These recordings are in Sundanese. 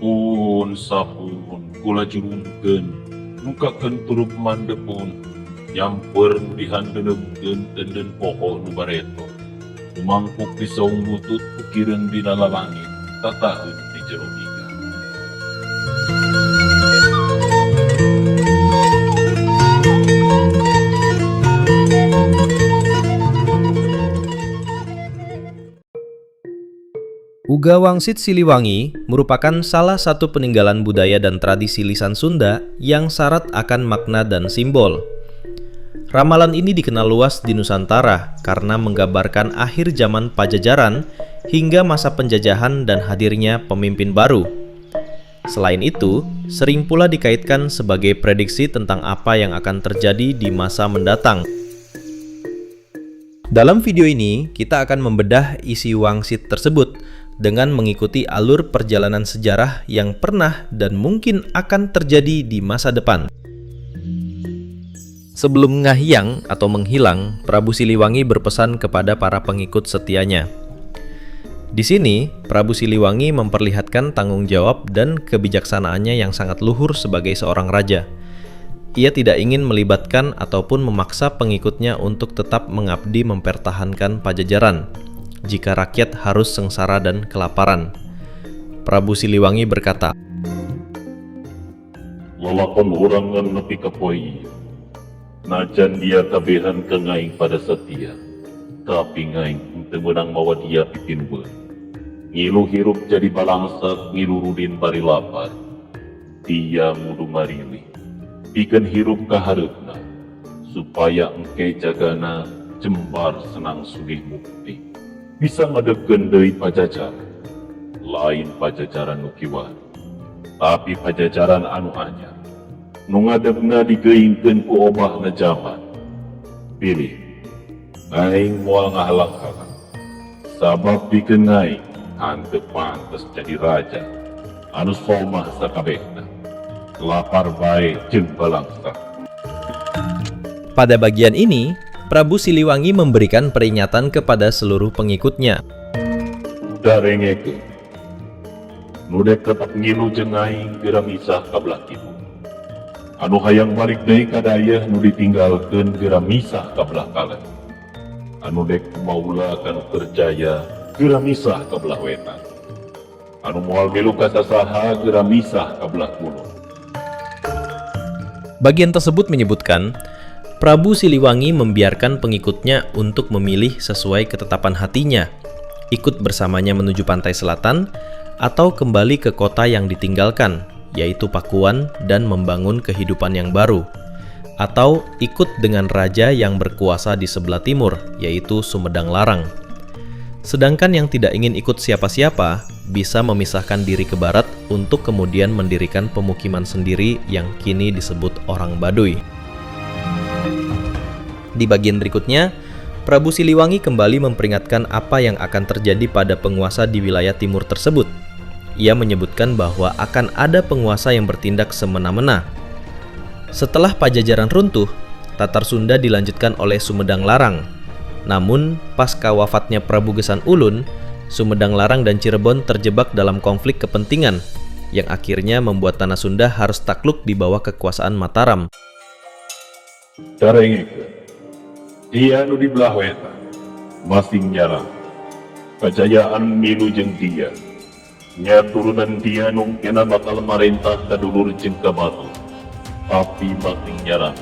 Pun sapun kula jurungkeun nukakeun turub mandepun nyamper nu dihandeunkeun tenden poho nu bareto mangkuk di saung butut ukireun dina lalangit tataheun di jero iga. Uga Wangsit Siliwangi merupakan salah satu peninggalan budaya dan tradisi lisan Sunda yang syarat akan makna dan simbol. Ramalan ini dikenal luas di Nusantara karena menggambarkan akhir zaman Pajajaran hingga masa penjajahan dan hadirnya pemimpin baru. Selain itu, sering pula dikaitkan sebagai prediksi tentang apa yang akan terjadi di masa mendatang. Dalam video ini, kita akan membedah isi Wangsit tersebut dengan mengikuti alur perjalanan sejarah yang pernah dan mungkin akan terjadi di masa depan. Sebelum ngahiang atau menghilang, Prabu Siliwangi berpesan kepada para pengikut setianya. Di sini, Prabu Siliwangi memperlihatkan tanggung jawab dan kebijaksanaannya yang sangat luhur sebagai seorang raja. Ia tidak ingin melibatkan ataupun memaksa pengikutnya untuk tetap mengabdi mempertahankan Pajajaran jika rakyat harus sengsara dan kelaparan. Prabu Siliwangi berkata, Lalakon orang ngan nepi kapoi, najan dia tabehan ke ngaing pada setia, tapi ngaing teu meunang mawa dia pipin beun. Ngilu hirup jadi balangsak, ngilu rudin bari lapar. Dia mudu marilih, pikeun hirup kahareupna, supaya engke jagana jembar senang sugih mukti. Bisa ngadegkeun deui Pajajaran, lain Pajajaran nu kiwari, tapi Pajajaran anu anyar, nu ngadegna digeuingkeun ku obahna jaman. Pilih, aing moal ngahalang-halang, sabab pikeun aing hanteu pantes jadi raja anu somah sakabehna, lapar bae jeung balangsak. pada bagian ini, Prabu Siliwangi memberikan peringatan kepada seluruh pengikutnya. Darengekeun, nu dek tetep ngilu jeung aing geura misah ka belah kibu. Anu hayang balik deui ka dayeuh nu ditinggalkeun geura misah ka belah kalen. Anu dek maula kanu kerjaya geura misah ka belah wetan. Anu moal milu ka sasaha geura misah ka belah kulon. Bagian tersebut menyebutkan, Prabu Siliwangi membiarkan pengikutnya untuk memilih sesuai ketetapan hatinya, ikut bersamanya menuju pantai selatan, atau kembali ke kota yang ditinggalkan, yaitu Pakuan, dan membangun kehidupan yang baru, atau ikut dengan raja yang berkuasa di sebelah timur, yaitu Sumedang Larang. Sedangkan yang tidak ingin ikut siapa-siapa, bisa memisahkan diri ke barat untuk kemudian mendirikan pemukiman sendiri yang kini disebut orang Baduy. Di bagian berikutnya, Prabu Siliwangi kembali memperingatkan apa yang akan terjadi pada penguasa di wilayah timur tersebut. Ia menyebutkan bahwa akan ada penguasa yang bertindak semena-mena. Setelah Pajajaran runtuh, Tatar Sunda dilanjutkan oleh Sumedang Larang. Namun, pasca wafatnya Prabu Gesan Ulun, Sumedang Larang dan Cirebon terjebak dalam konflik kepentingan, yang akhirnya membuat tanah Sunda harus takluk di bawah kekuasaan Mataram. Darengekeun, dia nu di belah wetan masing nyarang kajayaan milu jeung dia nya turunan dia nu kena bakal marentah ka dulur jeung ka batu, tapi masing nyarang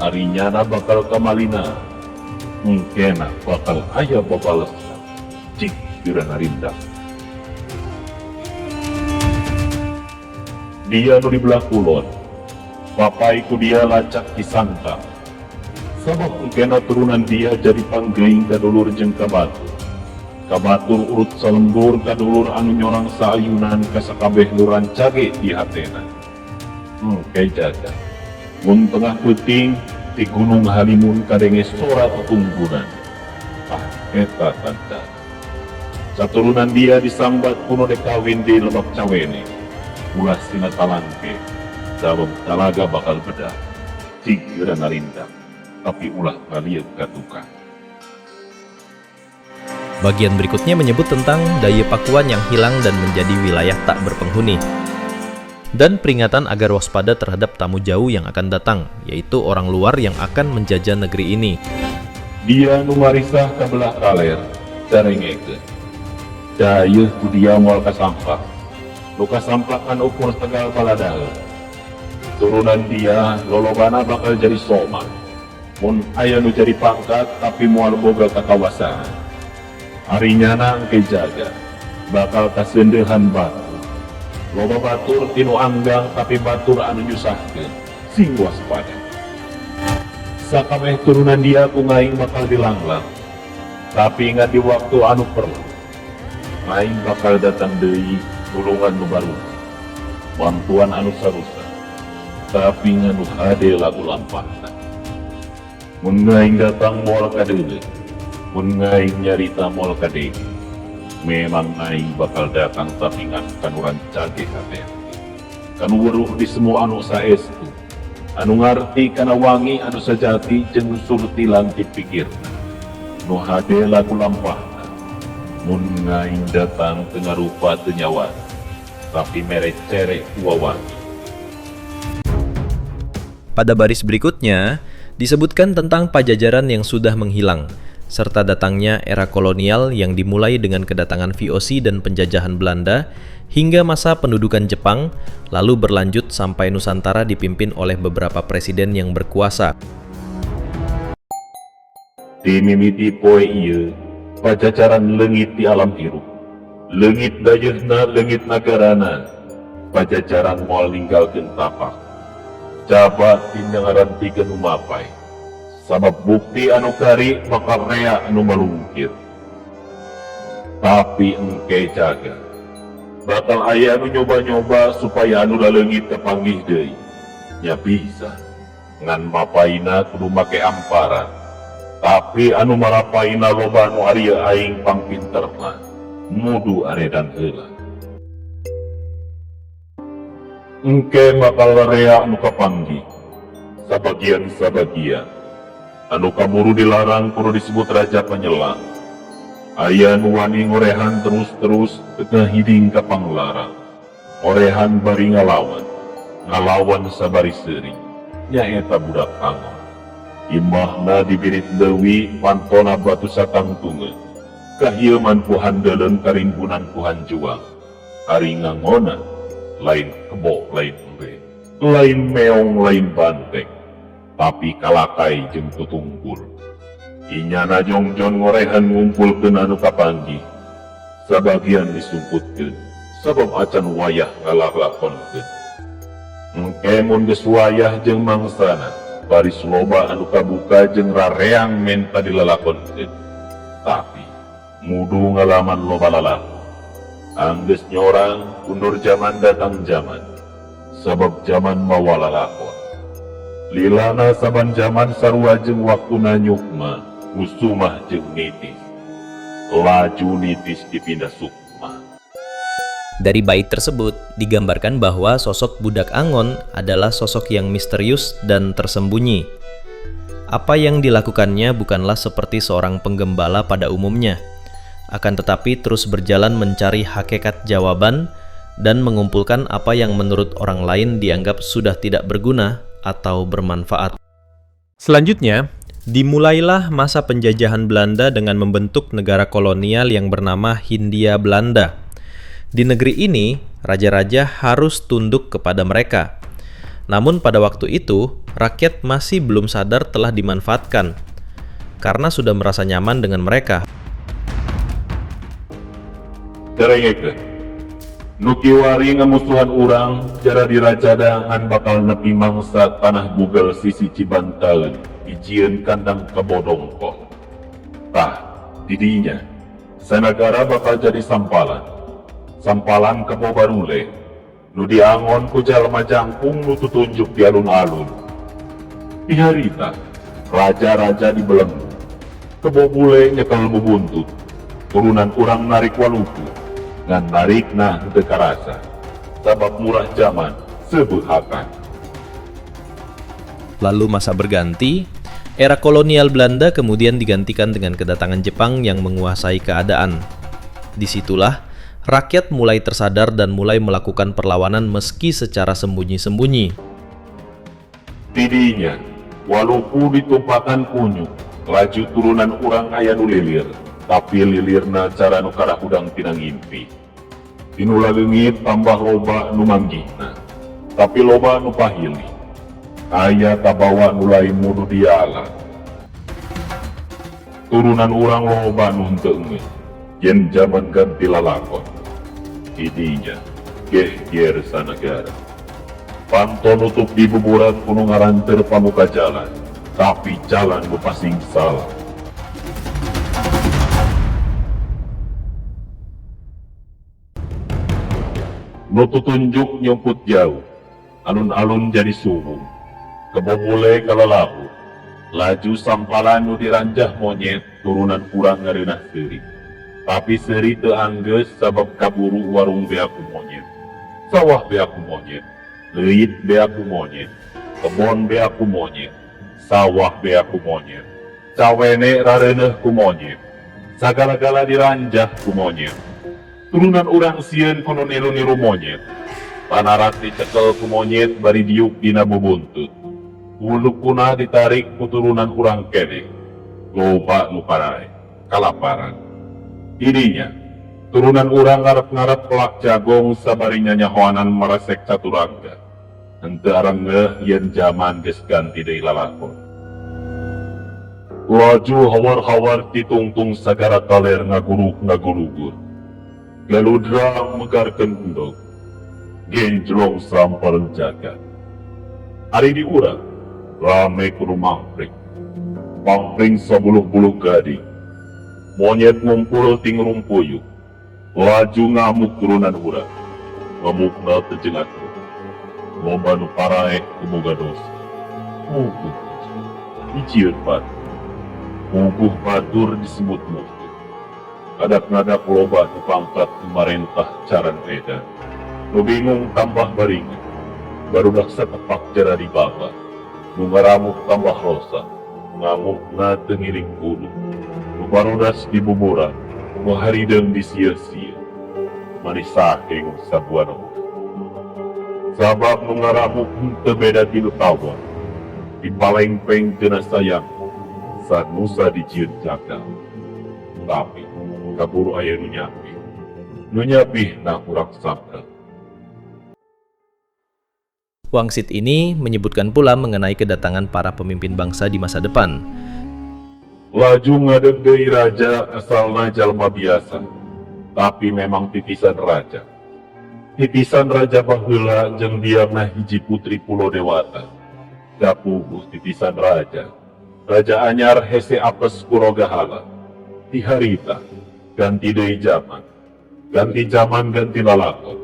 harinyana bakal kamalina mungkena bakal aya babalesna cik geura narindang. Dia nu di belah kulon bapaiku dia lacak disangka, sabab engkena turunan dia jadi panggeuing ka dulur jeung ka batur. Ka batur urut salembur ka dulur anu nyorang saayunan ka sakabeh luran cage di hatena. Engke jaga, mun tengah peuting di gunung Halimun kadenge sora tutunggunan. Eta tanda. Saturunan dia disambat kuno dek kawin di Lebak Cawene. Ulah sina talangke, sabab talaga bakal bedah. Cik geura narindang, tapi ulah ngalieu ka tukang. Bagian berikutnya menyebut tentang Daye Pakuan yang hilang dan menjadi wilayah tak berpenghuni. Dan peringatan agar waspada terhadap tamu jauh yang akan datang, yaitu orang luar yang akan menjajah negeri ini. Dia numarisah kabelah kaler, carengeke. Daya kudia moal kasampah. Luka sampakan ukur tegal baladal. Turunan dia, lolobana bakal jadi soma. Mun aya nu jadi pangkat, tapi moal boga kakawasan. Harinya nang kejaga, bakal kasendehan batu. Loba batur tinu anggang, tapi batur anu nyusahkeun, sing waspada. Sakameh turunan dia kungaing bakal dilanglang, tapi ingat di waktu anu perlu. Aing bakal datang deui tulungan nu baru, bantuan anu sarusa, tapi nganu hade lagu lampahna. Mun ngaing datang moal kadeuleu, mun ngaing nyarita moal kadeu, memang aing bakal datang tapi ngan kanuran cage kabeh. Kanu weruh di semua anu saestu, anu ngarti kana wangi anu sajati jeung surti langit pikirna. Nu hade lagu lampahna, mun ngaing datang teu ngarupa teu nyawa, tapi mere cerek wawangi. Pada baris berikutnya, disebutkan tentang Pajajaran yang sudah menghilang, serta datangnya era kolonial yang dimulai dengan kedatangan VOC dan penjajahan Belanda hingga masa pendudukan Jepang, lalu berlanjut sampai Nusantara dipimpin oleh beberapa presiden yang berkuasa. Di mimiti poe ieu, Pajajaran leungit di alam hirup. Leungit dayeuna, leungit nagarana. Pajajaran moal ninggalkeun tapak. Jabat tina ngarantikeun umapai. Sabab bukti anu kari bakal rea anu malungkir. Tapi engke jaga, bakal aya anu nyoba-nyoba supaya anu laleungit kapanggih deui. Nya bisa, ngan mapaina kudu make amparan. Tapi anu marapaina loba anu ari aing pangpinterna, mudu aredan heula. Engke bakal rea anu kapanggih, sabagian-sabagian. Anu kaburu dilarang kudu disebut raja penyelang. Aya nu wani ngorehan terus-terus ngahiding ka panglarang. Ngorehan bari ngalawan sabari seuri. Nyaeta budak Angon. Imahna dibirit dewi pantona batu satangtungeun. Kahieuman ku handeuleun karimbunan ku hanjuang. Ari ngangona lain kebo lain embe. Lain meong lain banteng. Tapi kalakai jeung tutunggul. Inyana jongjon ngorehan ngumpulkeun anu kapanggih. Sabagian disumputkeun, sabab acan wayah ngalaklakonkeun. Engke mun geus wayah jeung mangsana, baris loba anu kabuka jeung rareang menta dilalakonkeun. Tapi mudu ngalaman loba lalakon. Anggeus nyorang undur zaman datang zaman, sabab zaman mawa lalakon. Lilana saban zaman sarua jeung waktuna nyukma, usumah jeung nitis. Laju nitis dipindah sukma. Dari bait tersebut, digambarkan bahwa sosok budak Angon adalah sosok yang misterius dan tersembunyi. Apa yang dilakukannya bukanlah seperti seorang penggembala pada umumnya, akan tetapi terus berjalan mencari hakikat jawaban dan mengumpulkan apa yang menurut orang lain dianggap sudah tidak berguna atau bermanfaat. Selanjutnya, dimulailah masa penjajahan Belanda dengan membentuk negara kolonial yang bernama Hindia Belanda. Di negeri ini, raja-raja harus tunduk kepada mereka. Namun pada waktu itu, rakyat masih belum sadar telah dimanfaatkan, karena sudah merasa nyaman dengan mereka. Derengeke. Nukiwari ngamusuhan urang, jara dirajada ngan bakal nepi mangsa tanah bugel sisi Cibantaeun, ijieun kandang kabodongkong. Tah, didinya, sanagara bakal jadi sampalan. Sampalan kebo barule, nu diangon ku jalma jangkung nu tutunjuk di alun-alun. Di harita, raja-raja dibelenggu, kebo bule nyekel bubuntut, turunan urang narik waluku. Ngan narikna henteu karasa, sabab murah zaman sebeuhakan. Lalu masa berganti, Era kolonial Belanda kemudian digantikan dengan kedatangan Jepang yang menguasai keadaan. Disitulah rakyat mulai tersadar dan mulai melakukan perlawanan meski secara sembunyi-sembunyi. Tidinya, walaupun ditumpakan kunyu, laju turunan urang aya nu lilir, tapi lilirna cara nu kada udang tina ngimpi. Tinula leungit tambah loba nu manggihna, tapi loba nu pahili. Aya tabawa nu lain mudu diala. Turunan urang loba nu henteu eungeut, yen jaman ganti lalakon. Tidinya, geger sanagara. Panto nutup di buburan kuno ngaranteur pamuka jalan, tapi jalan nu pasing salah. Nu tutunjuk nyumput jauh, alun-alun jadi subuh, kebobole kalalabu, laju sampalan nu diranjah monyet turunan kurang ngareunah seuri. Tapi seuri teu anggeus sabab kaburu warung beaku monyet, sawah beaku monyet, leuit beaku monyet, kebon beaku monyet, sawah beaku monyet, cawene rareuneuh ku monyet, sagala-gala diranjah ku monyet. Turunan urang sieun kuno niru-niru monyet, panarak dicekel ku monyet bari diuk dina bubuntut. Ulukuna ditarik ku turunan urang keneh, loba nu parae, kalaparan. Tidinya, turunan urang ngarep-ngarep pelak jagong sabarinya nyahoanan meresek caturangga. Henteu arengeuh yen jaman geus ganti deui lalakon. Laju hawar-hawar ditungtung sagara kaler ngagurug-ngagulugur. Galudrang megarkeun endog, genjlong sampareun jagat. Ari di urang, rame kudu mangpring. Mangpring sabuluh-buluh gading. Monyet ngumpul ting rumpuyuk, laju ngamuk turunan urang, ngamukna teu jeung atuh. Loba nu paraeh kuboga dosa. Muguh, dicieun batur. Muguh batur disebut muguh. Kadak-kadak loba nu pangkat pemerintah caran edan. Nu bingung tambah baringan, barudak satepak jara di baba. Nu ngaramuk tambah rosa, ngamukna teu ngiring bulu. Barudas di buburan, mengharideng di sia-sia, manis saking sabuana urang. Sabab mengaramuk henteu beda tilu tawa, dipalengpeng kena sayang, sanusa dijieun jagal. Tapi, kaburu aya nu nyapih na urang sabda. Wangsit ini menyebutkan pula mengenai kedatangan para pemimpin bangsa di masa depan. Laju ngadeg deui raja asalna jalma biasa, tapi memang titisan raja. Titisan raja baheula jeung diamna hiji putri Pulo Dewata. Dapuguh titisan raja. Raja anyar hese apes ku rogahala. Ti harita ganti deui jaman. Ganti jaman ganti lalakon.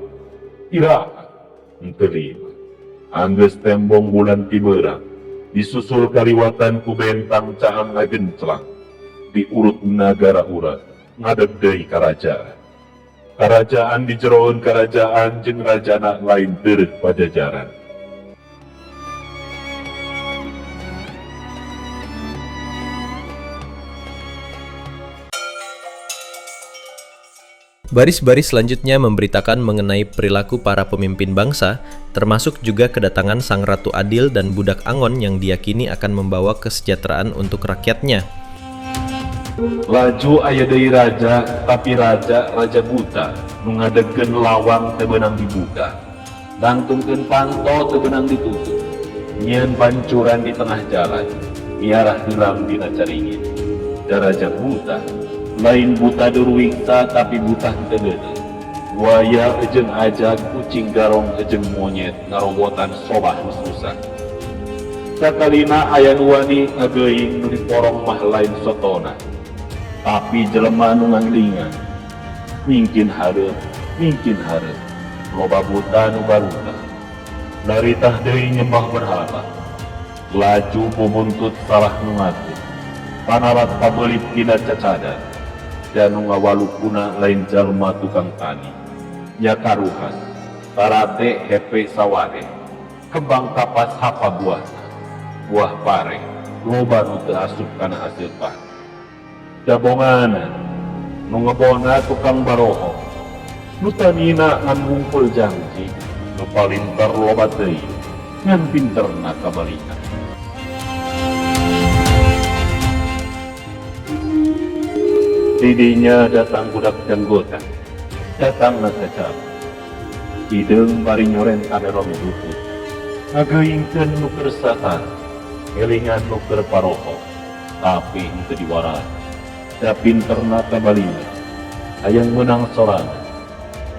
Iraha henteu lima. Anggeus tembong bulan ti beurang. Disusul kaliwatan ku bentang caang ngagenclang, diurut nagara urang, ngadeg deui karajaan. Karajaan di jeroeun karajaan jeung rajana lain teureuk pajajaran. Baris-baris selanjutnya memberitakan mengenai perilaku para pemimpin bangsa, termasuk juga kedatangan Sang Ratu Adil dan Budak Angon yang diyakini akan membawa kesejahteraan untuk rakyatnya. Laju aya deui raja, tapi raja buta, nu ngadegkeun lawang teu beunang dibuka. Dangtungkeun panto teu beunang ditutup. Nyieun pancuran di tengah jalan, miarah hilang dina caringin. Da raja buta, lain buta durwiksa tapi buta teu geudeuh. Buaya ejeung ajag, kucing garong ejeung monyet ngarobotan sobah nu susah. Sakalina aya nu wani ngageuing nu diporong mah lain sotona. Tapi jelema nu nganglingan, mingkin hareup, loba buta nu barudak. Naritah deui nyembah berhala, laju bubuntut salah nu ngatur. Panarat pabeulit tina cacadan, dan nu ngawalukuna lain jalma tukang tani. Nya karuhan, tarate hepe sawade, kembang kapas hapa buahna, buah pare, loba nu teu asup kana aseupan. Dabongana nu ngebona tukang baroho, nu tanina ngan ngumpul janji, nu palintar loba teuing ngan pinterna kabalikan. Didinya datang budak janggotan, datang na kecap. Hideung bari nyoren kaderong butut, ngageuingkeun nu keur satan, ngelingan nu keur paroho, tapi henteu diwaran. Da pinterna kabalina, hayang menang sorana,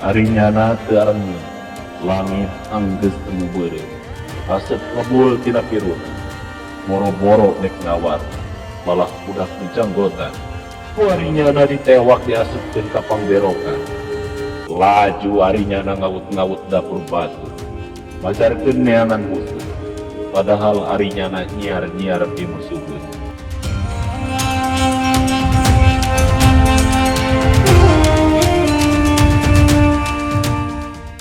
arinyana teu arengeun, langit anggeus temu beureum, asep ngebul tina piruna, boro-boro dek ngawar, malah budak nu janggotan. Arinyana ditewak diasupkeun ka pangberokan. Laju arinyana ngawut-ngawut dapur batu, majarkeun neangan musuh, padahal arinyana nyiar-nyiar di musuheun.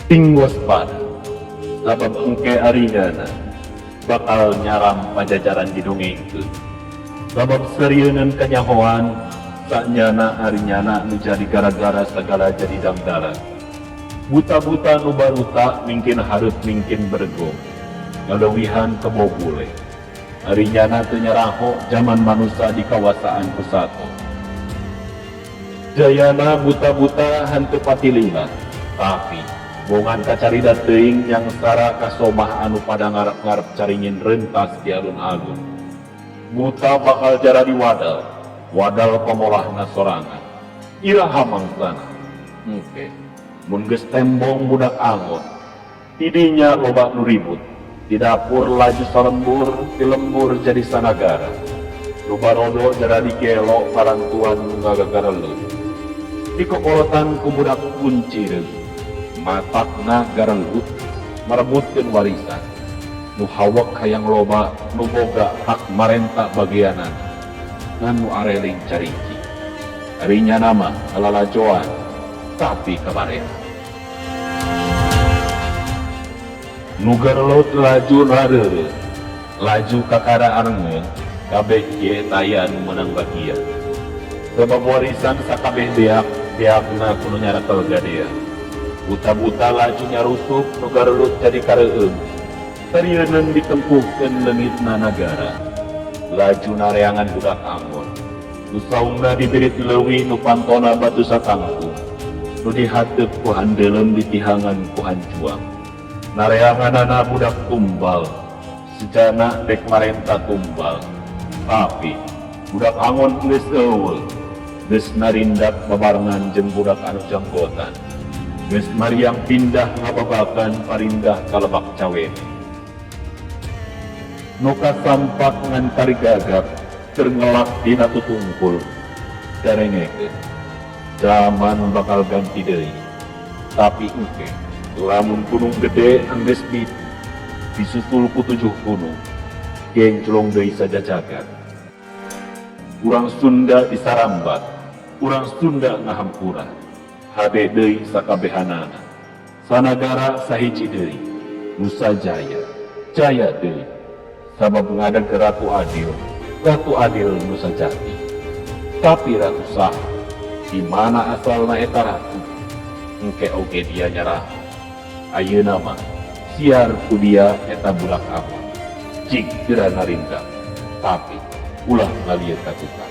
Ting waspada, sabab engke arinyana bakal nyaram pajajaran didongengkeun. Sabab sarieun kanyahoan saknyana arinyana nu jadi gara-gara segala jadi dangdaran. Buta-buta nu baruta mungkin hareup mungkin bergong, ngalewihan kebobule. Arinyana teu nyaraho zaman manusia di kawasaan pusato. Jayana buta-buta henteu pati lila, tapi bongan kacarida teuing yang sara kasomah anu pada ngarep-ngarep caringin rentas di alun-alun. Buta bakal jara di wadal pemolahna sorangan, iraha mangsana. Engke, mun geus tembong budak angon, tidinya loba nu ribut, di dapur laju salembur, di lembur jadi sanagara. Nu barodo jara dikelo parantuan nu ngagagareleuh. Di kokolotan ku budak kunci deui, matakna gareleuh, marebutkeun warisan. Nu hawek hayang loba, nu boga hak marenta bagianana. Nganu areling cariki, arinya nama alalajoan, tapi kabarena. Nugarlot laju narere, laju kakara arengeun, kabeh ye taya nu menang bagia. Sebab warisan sakabeh deakna kudu nyarakel gadea. Buta-buta laju nyarusup, nugarlot jadi kareueum. Sarieun ditempuhkeun leungitna nagara. Laju nareangan budak angon, nu saungna dibirit leuwih nu pantona batu satangku, nu dihateup ku handeulem ditihangan ku hanjuang. Nareanganana budak tumbal, sejana dek marenta tumbal, tapi budak angon geus eueuh, geus narindak babarengan jeung budak anu janggotan, geus mariang pindah ngababakan parindah ka Lebak Cawene. Nuka sampak ngan kari gagap terngelak dina tutungkul darengekeun zaman bakal ganti deui, tapi engke lamun gunung gede anggeus bitu disusul ku 7 gunung genjlong deui saja jagat. Urang Sunda disarambat, urang Sunda ngahampura, hade deui sakabehanana, sanagara sahiji deui, Nusa Jaya, jaya deui. Sabab ngadeg Ratu Adil Nusa Jati. Tapi Ratu Sah, di mana asalna eta ratu? Engke oge dia nyarah. Ayeuna mah siar ku dia eta budak amon. Cik geura narindam, tapi ulah ngalieu ka tukang.